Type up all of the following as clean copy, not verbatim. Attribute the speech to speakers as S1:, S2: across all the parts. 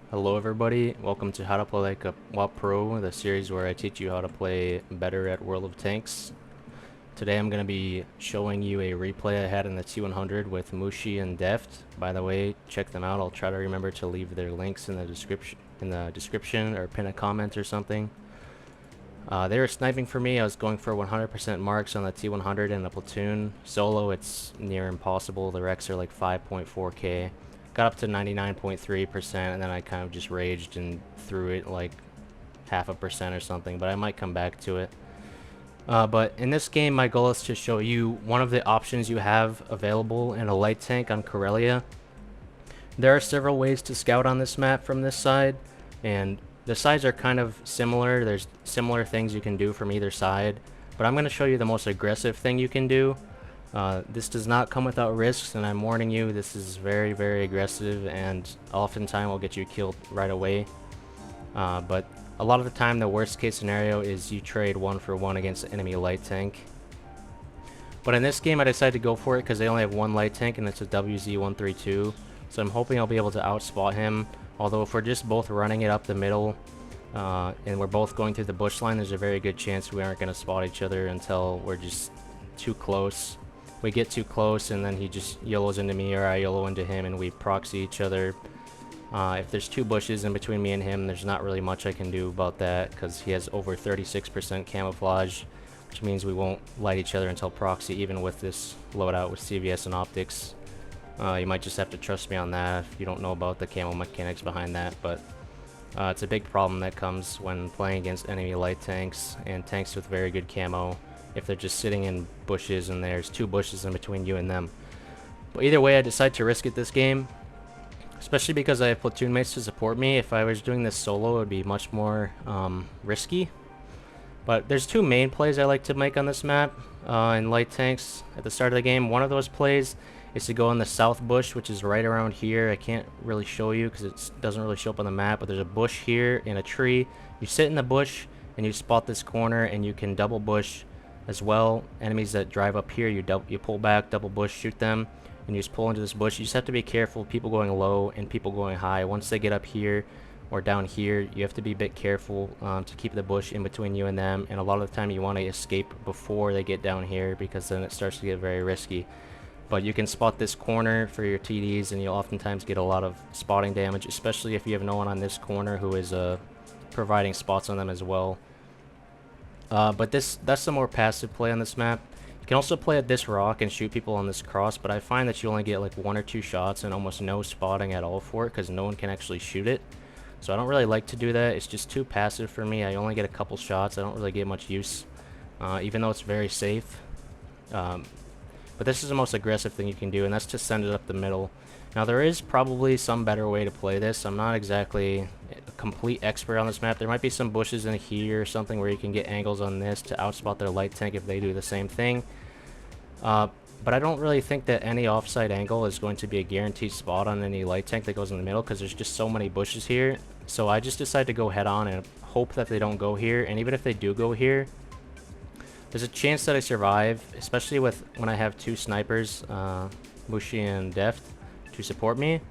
S1: Hello everybody, welcome to How to Play Like a WoW Pro, the series where I teach you how to play better at World of Tanks. Today I'm going to be showing you a replay I had in the T100 with Mushi and Deft. By the way, check them out. I'll try to remember to leave their links in the description or pin a comment or something. They were sniping for me. I was going for 100% marks on the T100 in a platoon. Solo, it's near impossible. The Recs are like 5.4k. Got up to 99.3%, and then I kind of just raged and threw it like half a percent or something, but I might come back to it. But in this game, my goal is to show you one of the options you have available in a light tank on Karelia. There are several ways to scout on this map from this side, and the sides are kind of similar. There's similar things you can do from either side, but I'm going to show you the most aggressive thing you can do. This does not come without risks, and I'm warning you, this is very, very aggressive, and oftentimes will get you killed right away. But a lot of the time, the worst case scenario is you trade 1-for-1 against an enemy light tank. But in this game, I decided to go for it because they only have one light tank, and it's a WZ-132. So I'm hoping I'll be able to outspot him. Although if we're just both running it up the middle, and we're both going through the bush line, there's a very good chance we aren't going to spot each other until we're just too close. We get too close and then he just YOLOs into me or I YOLO into him and we proxy each other. If there's two bushes in between me and him, there's not really much I can do about that because he has over 36% camouflage, which means we won't light each other until proxy, even with this loadout with CVS and optics. You might just have to trust me on that if you don't know about the camo mechanics behind that, but it's a big problem that comes when playing against enemy light tanks and tanks with very good camo. If they're just sitting in bushes and there's two bushes in between you and them. But either way, I decided to risk it this game, especially because I have platoon mates to support me. If I was doing this solo, it would be much more risky. But there's two main plays I like to make on this map in light tanks at the start of the game. One of those plays is to go in the south bush, which is right around here. I can't really show you because it doesn't really show up on the map, but there's a bush here in a tree. You sit in the bush and you spot this corner and you can double bush as well. Enemies that drive up here, you pull back, double bush, shoot them, and you just pull into this bush. You just have to be careful, people going low and people going high. Once they get up here or down here, you have to be a bit careful to keep the bush in between you and them, and a lot of the time you want to escape before they get down here because then it starts to get very risky. But you can spot this corner for your TDs and you'll oftentimes get a lot of spotting damage, especially if you have no one on this corner who is providing spots on them as well. But that's the more passive play on this map. You can also play at this rock and shoot people on this cross, but I find that you only get like 1 or 2 shots and almost no spotting at all for it because no one can actually shoot it. So I don't really like to do that. It's just too passive for me. I only get a couple shots. I don't really get much use, even though it's very safe. But this is the most aggressive thing you can do, and that's to send it up the middle. Now there is probably some better way to play this. I'm not exactly a complete expert on this map. There might be some bushes in here or something where you can get angles on this to outspot their light tank if they do the same thing. But I don't really think that any offside angle is going to be a guaranteed spot on any light tank that goes in the middle because there's just so many bushes here. So I just decided to go head on and hope that they don't go here. And even if they do go here, there's a chance that I survive, especially when I have two snipers, Mushi and Deft, to support me.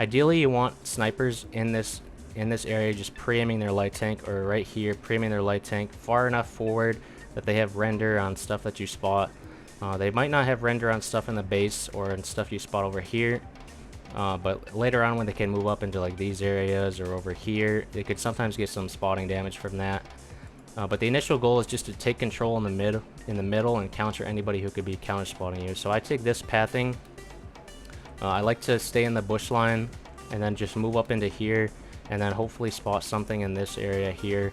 S1: Ideally, you want snipers in this area just pre-aiming their light tank, or right here pre-aiming their light tank far enough forward that they have render on stuff that you spot. They might not have render on stuff in the base or in stuff you spot over here, but later on when they can move up into like these areas or over here, they could sometimes get some spotting damage from that. But the initial goal is just to take control in the middle and counter anybody who could be counter spotting you. So I take this pathing. I like to stay in the bush line and then just move up into here and then hopefully spot something in this area here.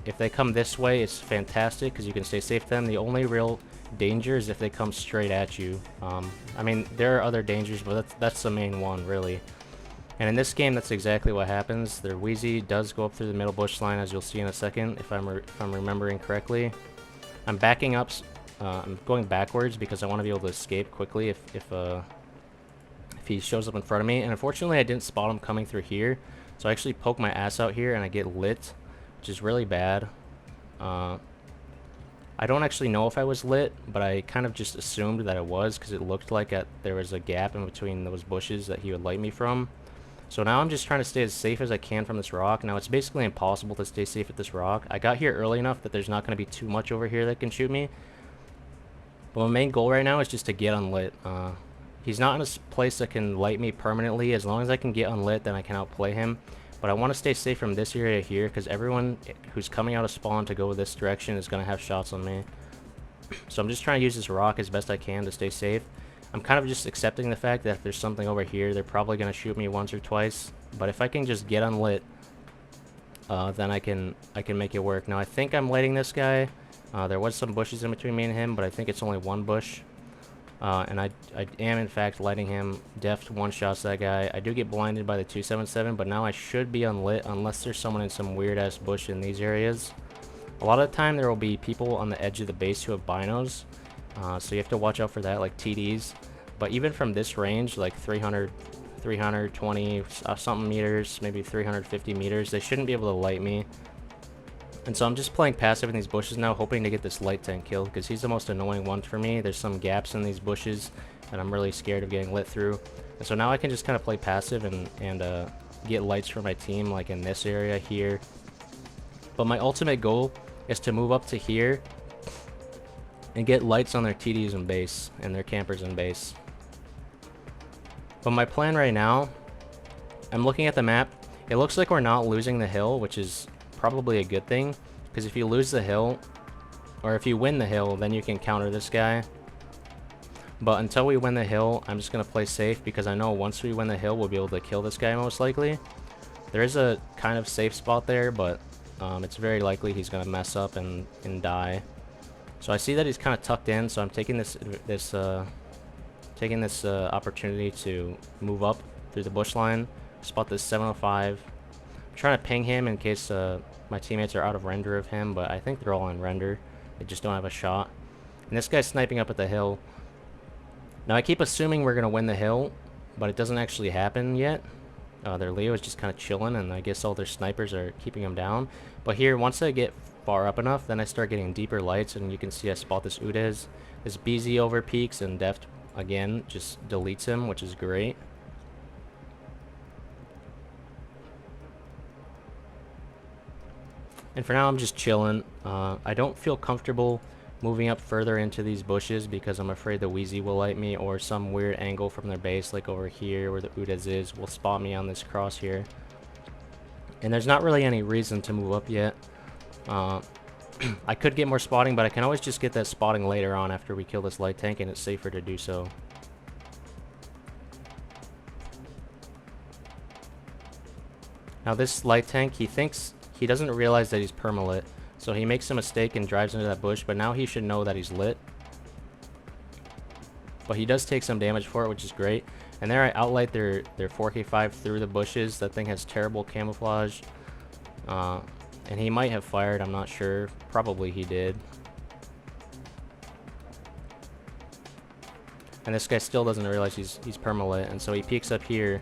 S1: If they come this way, it's fantastic because you can stay safe to them. The only real danger is if they come straight at you. I mean, there are other dangers, but that's the main one, really. And in this game, that's exactly what happens. Their Wheezy does go up through the middle bush line, as you'll see in a second, if I'm remembering correctly. I'm backing up. I'm going backwards because I want to be able to escape quickly if he shows up in front of me. And unfortunately, I didn't spot him coming through here, so I actually poke my ass out here and I get lit, which is really bad. I don't actually know if I was lit, but I kind of just assumed that it was because it looked like there was a gap in between those bushes that he would light me from. So now I'm just trying to stay as safe as I can from this rock. Now it's basically impossible to stay safe at this rock. I got here early enough that there's not going to be too much over here that can shoot me. But my main goal right now is just to get unlit. He's not in a place that can light me permanently. As long as I can get unlit, then I can outplay him. But I want to stay safe from this area here, because everyone who's coming out of spawn to go this direction is going to have shots on me. So I'm just trying to use this rock as best I can to stay safe. I'm kind of just accepting the fact that if there's something over here, they're probably going to shoot me once or twice. But if I can just get unlit, then I can make it work. Now I think I'm lighting this guy. There was some bushes in between me and him, but I think it's only one bush. And I am in fact lighting him. Deft one-shots that guy. I do get blinded by the 277, but now I should be unlit unless there's someone in some weird-ass bush in these areas. A lot of the time there will be people on the edge of the base who have binos, so you have to watch out for that, like TDs. But even from this range, like 320 something meters, maybe 350 meters, they shouldn't be able to light me. And so I'm just playing passive in these bushes now, hoping to get this light tank killed, because he's the most annoying one for me. There's some gaps in these bushes that I'm really scared of getting lit through. And so now I can just kind of play passive and get lights for my team, like in this area here. But my ultimate goal is to move up to here and get lights on their TDs in base and their campers in base. But my plan right now, I'm looking at the map. It looks like we're not losing the hill, which is probably a good thing, because if you lose the hill, or if you win the hill, then you can counter this guy. But until we win the hill, I'm just going to play safe, because I know once we win the hill, we'll be able to kill this guy most likely. There is a kind of safe spot there, but it's very likely he's going to mess up and die. So I see that he's kind of tucked in, so I'm taking this opportunity to move up through the bush line, spot this 705. I'm trying to ping him in case my teammates are out of render of him, but I think they're all in render. They just don't have a shot. And this guy's sniping up at the hill. Now I keep assuming we're going to win the hill, but it doesn't actually happen yet. Their Leo is just kind of chilling, and I guess all their snipers are keeping him down. But here, once I get far up enough, then I start getting deeper lights, and you can see I spot this Udez. This BZ over peaks, and Deft, again, just deletes him, which is great. And for now, I'm just chilling. I don't feel comfortable moving up further into these bushes because I'm afraid the Wheezy will light me, or some weird angle from their base, like over here where the Udez is, will spot me on this cross here. And there's not really any reason to move up yet. I could get more spotting, but I can always just get that spotting later on after we kill this light tank, and it's safer to do so. Now this light tank, he doesn't realize that he's permalit, so he makes a mistake and drives into that bush, but now he should know that he's lit. But he does take some damage for it, which is great. And there I outlight their 4K5 through the bushes. That thing has terrible camouflage. And he might have fired, I'm not sure. Probably he did. And this guy still doesn't realize he's permalit, and so he peeks up here.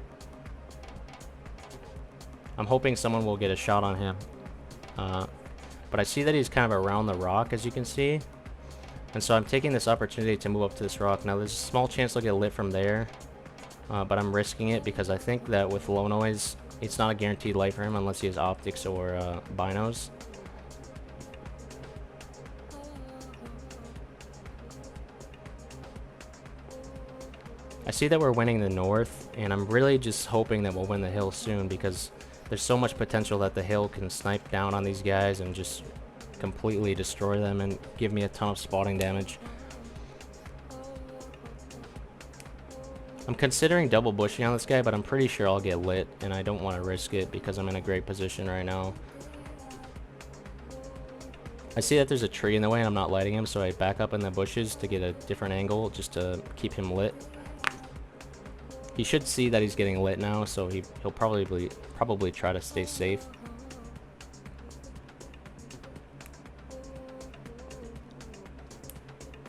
S1: I'm hoping someone will get a shot on him. But I see that he's kind of around the rock, as you can see. And so I'm taking this opportunity to move up to this rock. Now there's a small chance I'll get lit from there. But I'm risking it because I think that with low noise, it's not a guaranteed light for him unless he has optics or binos. I see that we're winning the north, and I'm really just hoping that we'll win the hill soon, because there's so much potential that the hill can snipe down on these guys and just completely destroy them and give me a ton of spotting damage. I'm considering double bushing on this guy, but I'm pretty sure I'll get lit, and I don't want to risk it because I'm in a great position right now. I see that there's a tree in the way and I'm not lighting him, so I back up in the bushes to get a different angle just to keep him lit. He should see that he's getting lit now, so he'll probably try to stay safe.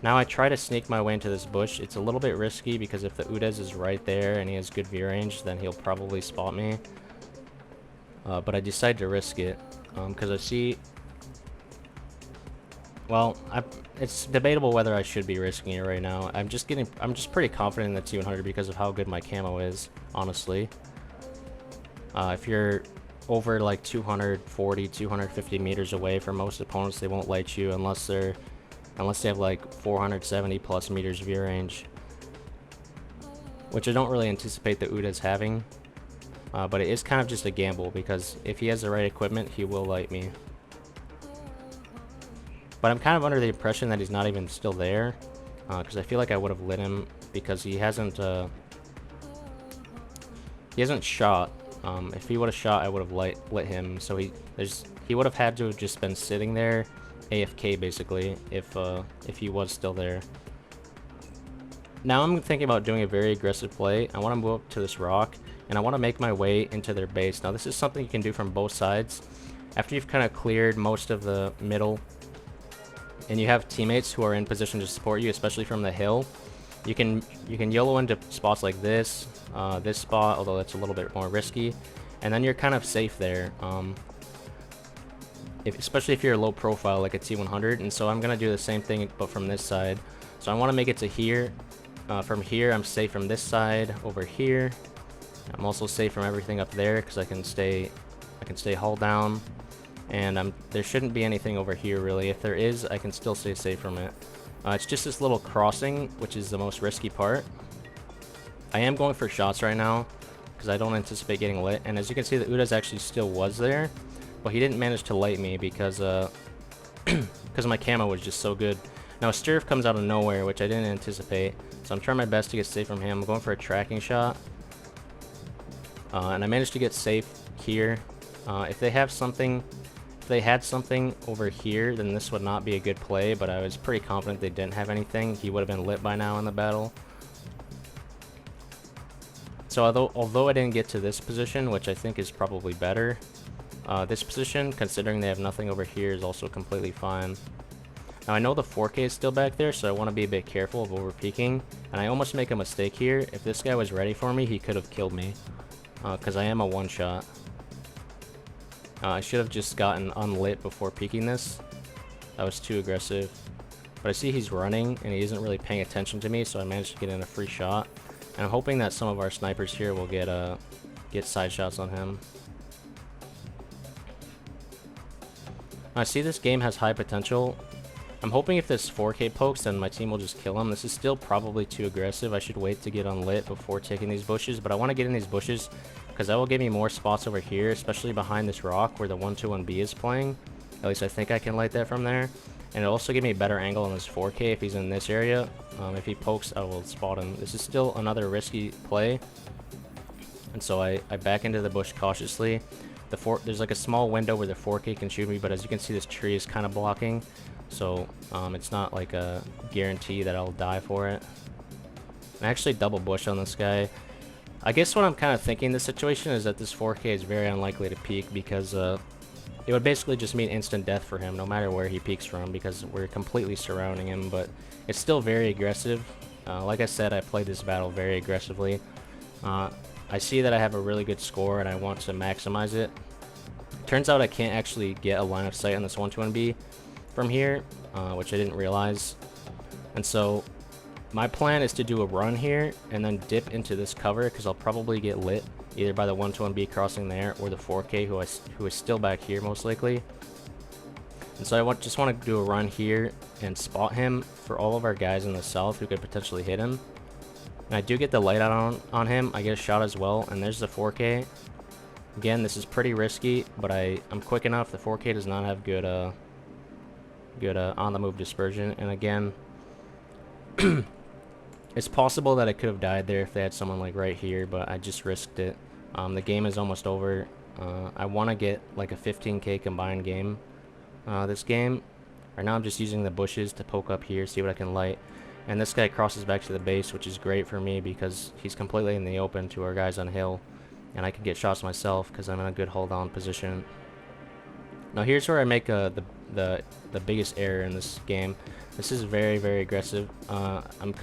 S1: Now I try to sneak my way into this bush. It's a little bit risky because if the Udez is right there and he has good view range, then he'll probably spot me. But I decide to risk it because I see... Well, it's debatable whether I should be risking it right now. I'm just pretty confident in the T100 because of how good my camo is, honestly. If you're over like 240, 250 meters away from most opponents, they won't light you unless they have like 470 plus meters view range, which I don't really anticipate the Uda's having. But it is kind of just a gamble, because if he has the right equipment, he will light me. But I'm kind of under the impression that he's not even still there, because I feel like I would have lit him, because he hasn't shot. If he would have shot, I would have lit him. So he would have had to have just been sitting there, AFK basically, if he was still there. Now I'm thinking about doing a very aggressive play. I want to move up to this rock, and I want to make my way into their base. Now this is something you can do from both sides. After you've kind of cleared most of the middle, and you have teammates who are in position to support you, especially from the hill, you can YOLO into spots like this, this spot, although that's a little bit more risky, and then you're kind of safe there. Especially if you're low profile like a T100, and so I'm gonna do the same thing but from this side. So I want to make it to here. From here, I'm safe from this side over here. I'm also safe from everything up there because I can stay hull down, and there shouldn't be anything over here really. If there is, I can still stay safe from it. It's just this little crossing, which is the most risky part. I am going for shots right now because I don't anticipate getting lit, and as you can see, the Uda's actually still was there, but he didn't manage to light me because because my camo was just so good. Now Sturf comes out of nowhere, which I didn't anticipate, so I'm trying my best to get safe from him. I'm going for a tracking shot, and I managed to get safe here. If they had something over here, then this would not be a good play, but I was pretty confident they didn't have anything. He would have been lit by now in the battle. So although I didn't get to this position, which I think is probably better, this position, considering they have nothing over here, is also completely fine. Now I know the 4K is still back there, so I want to be a bit careful of over peeking, and I almost make a mistake here. If this guy was ready for me, he could have killed me, because I am a one-shot. I should have just gotten unlit before peeking this. That was too aggressive. But I see he's running, and he isn't really paying attention to me, so I managed to get in a free shot. And I'm hoping that some of our snipers here will get side shots on him. I see this game has high potential. I'm hoping if this 4K pokes, then my team will just kill him. This is still probably too aggressive. I should wait to get unlit before taking these bushes, but I want to get in these bushes because that will give me more spots over here, especially behind this rock where the 121B is playing. At least I think I can light that from there. And it'll also give me a better angle on this 4K if he's in this area. If he pokes, I will spot him. This is still another risky play, and so I back into the bush cautiously. There's like a small window where the 4K can shoot me, but as you can see, this tree is kind of blocking. So it's not like a guarantee that I'll die for it. I actually double bush on this guy. I guess what I'm kind of thinking in this situation is that this 4K is very unlikely to peek, because it would basically just mean instant death for him no matter where he peeks from, because we're completely surrounding him. But it's still very aggressive. Like I said, I played this battle very aggressively. I see that I have a really good score and I want to maximize it. Turns out I can't actually get a line of sight on this 121B from here, which I didn't realize. And so my plan is to do a run here and then dip into this cover, because I'll probably get lit either by the 121B crossing there or the 4K who is still back here most likely. And so I just want to do a run here and spot him for all of our guys in the south who could potentially hit him. And I do get the light out on him. I get a shot as well, and there's the 4K. Again, this is pretty risky, but I'm quick enough. The 4K does not have good on-the-move dispersion, and again, it's possible that I could have died there if they had someone like right here, but I just risked it. The game is almost over. I want to get like a 15K combined game this game. Right now I'm just using the bushes to poke up here, see what I can light. And this guy crosses back to the base, which is great for me because he's completely in the open to our guys on hill, and I can get shots myself because I'm in a good hold on position. Now here's where I make the biggest error in this game. This is very, very aggressive. I'm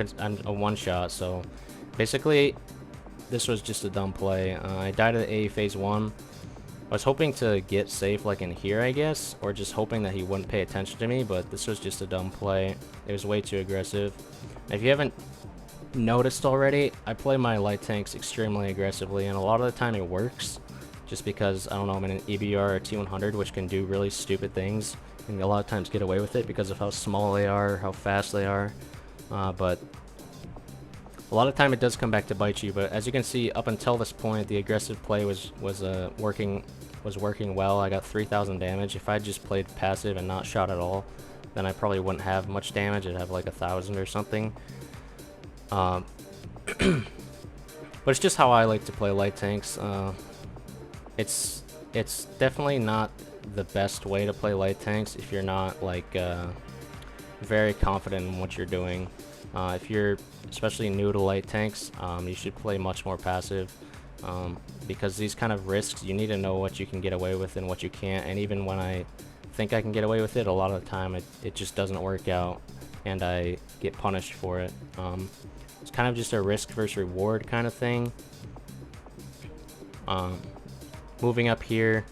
S1: a one shot, so basically this was just a dumb play. I died at A phase 1. I was hoping to get safe like in here, I guess, or just hoping that he wouldn't pay attention to me, but this was just a dumb play. It was way too aggressive. If you haven't noticed already, I play my light tanks extremely aggressively, and a lot of the time it works. just because, I don't know, I'm in an EBR or T100, which can do really stupid things, and a lot of times get away with it because of how small they are, how fast they are, but a lot of time it does come back to bite you. But as you can see, up until this point, the aggressive play was working well. I got 3,000 damage. If I just played passive and not shot at all, then I probably wouldn't have much damage. I'd have like 1,000 or something. But it's just how I like to play light tanks. It's definitely not the best way to play light tanks if you're not like very confident in what you're doing. If you're especially new to light tanks, you should play much more passive, because these kind of risks, you need to know what you can get away with and what you can't. And even when I think I can get away with it, a lot of the time it just doesn't work out and I get punished for it. It's kind of just a risk versus reward kind of thing. Moving up here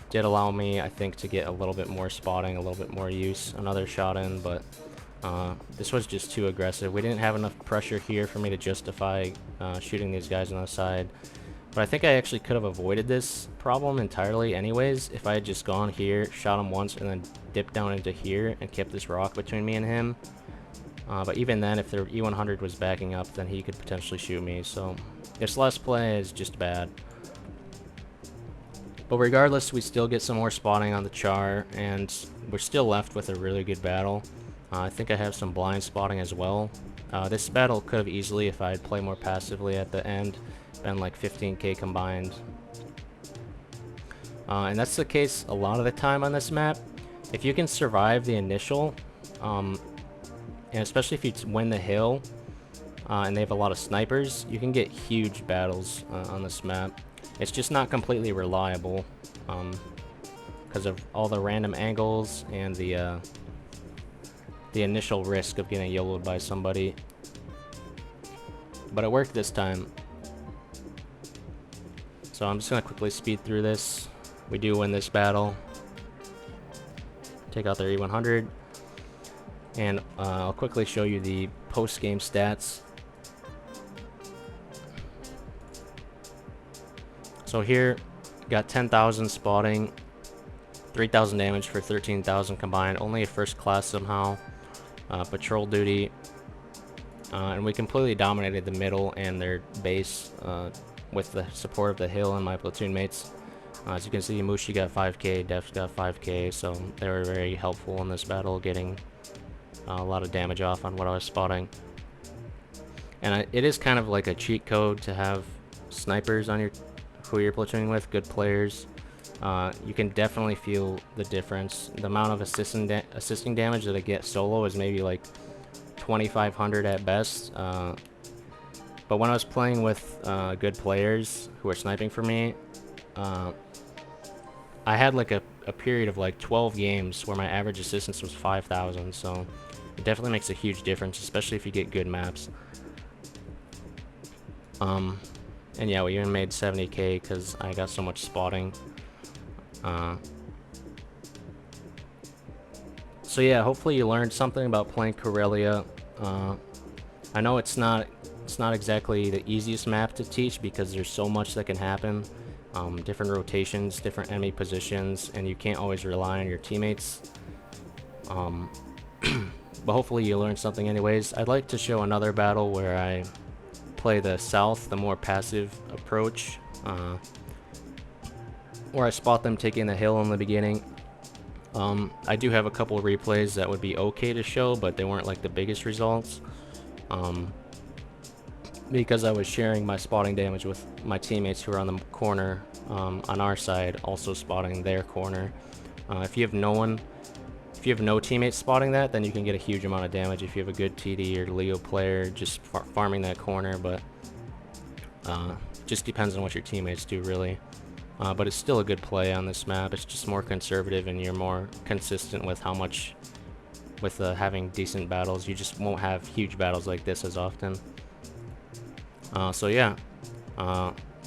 S1: did allow me, I think, to get a little bit more spotting, a little bit more use, another shot in, but this was just too aggressive. We didn't have enough pressure here for me to justify shooting these guys on the side. But I think I actually could have avoided this problem entirely anyways if I had just gone here, shot him once, and then dipped down into here and kept this rock between me and him. But even then, if the E100 was backing up, then he could potentially shoot me. So this last play is just bad. But regardless, we still get some more spotting on the char, and we're still left with a really good battle. I think I have some blind spotting as well. This battle could have easily, if I had played more passively at the end, been like 15k combined. And that's the case a lot of the time on this map. If you can survive the initial, and especially if you win the hill, and they have a lot of snipers, you can get huge battles on this map. It's just not completely reliable because of all the random angles and the initial risk of getting YOLO'd by somebody. But it worked this time. So I'm just going to quickly speed through this. We do win this battle. Take out their E100. And I'll quickly show you the post-game stats. So here, got 10,000 spotting, 3,000 damage for 13,000 combined, only a first class somehow, patrol duty, and we completely dominated the middle and their base with the support of the hill and my platoon mates. As you can see, Mushi got 5k, Def's got 5k, so they were very helpful in this battle, getting a lot of damage off on what I was spotting. And it is kind of like a cheat code to have snipers on who you're platooning with, good players. You can definitely feel the difference. The amount of assisting damage that I get solo is maybe like 2,500 at best. But when I was playing with good players who were sniping for me, I had like a period of like 12 games where my average assistance was 5,000. So it definitely makes a huge difference, especially if you get good maps. And yeah, we even made 70k because I got so much spotting. So yeah, hopefully you learned something about playing Karelia. I know it's not exactly the easiest map to teach because there's so much that can happen. Different rotations, different enemy positions, and you can't always rely on your teammates. But hopefully you learned something anyways. I'd like to show another battle where I play the south, the more passive approach, where I spot them taking the hill in the beginning. I do have a couple of replays that would be okay to show, but they weren't like the biggest results, because I was sharing my spotting damage with my teammates who are on the corner on our side, also spotting their corner. If you have no teammates spotting that, then you can get a huge amount of damage if you have a good TD or Leo player just farming that corner, but just depends on what your teammates do, really. But it's still a good play on this map. It's just more conservative and you're more consistent with how much, with having decent battles. You just won't have huge battles like this as often. So yeah,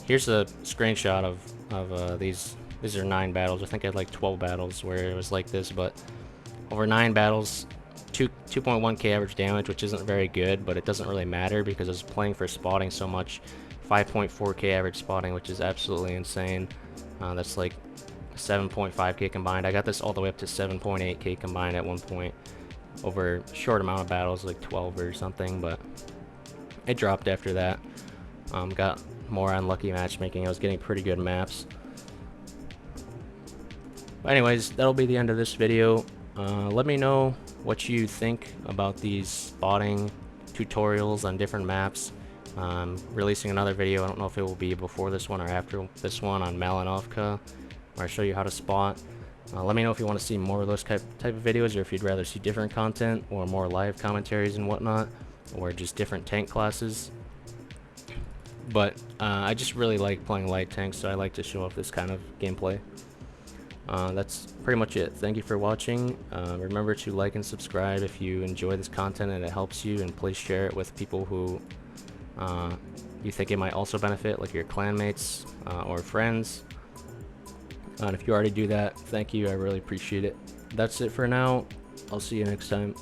S1: here's a screenshot of these. These are 9 battles. I think I had like 12 battles where it was like this, but over 9 battles, 2.1k average damage, which isn't very good, but it doesn't really matter because I was playing for spotting so much. 5.4k average spotting, which is absolutely insane. That's like 7.5k combined. I got this all the way up to 7.8k combined at one point over a short amount of battles, like 12 or something, but it dropped after that. Got more unlucky matchmaking. I was getting pretty good maps. But anyways, that'll be the end of this video. Let me know what you think about these spotting tutorials on different maps. Releasing another video, I don't know if it will be before this one or after this one, on Malinovka, where I show you how to spot. Let me know if you want to see more of those type of videos, or if you'd rather see different content or more live commentaries and whatnot, or just different tank classes. But I just really like playing light tanks, so I like to show off this kind of gameplay. That's pretty much it. Thank you for watching. Remember to like and subscribe if you enjoy this content and it helps you, and please share it with people who you think it might also benefit, like your clanmates or friends. And if you already do that, thank you. I really appreciate it. That's it for now. I'll see you next time.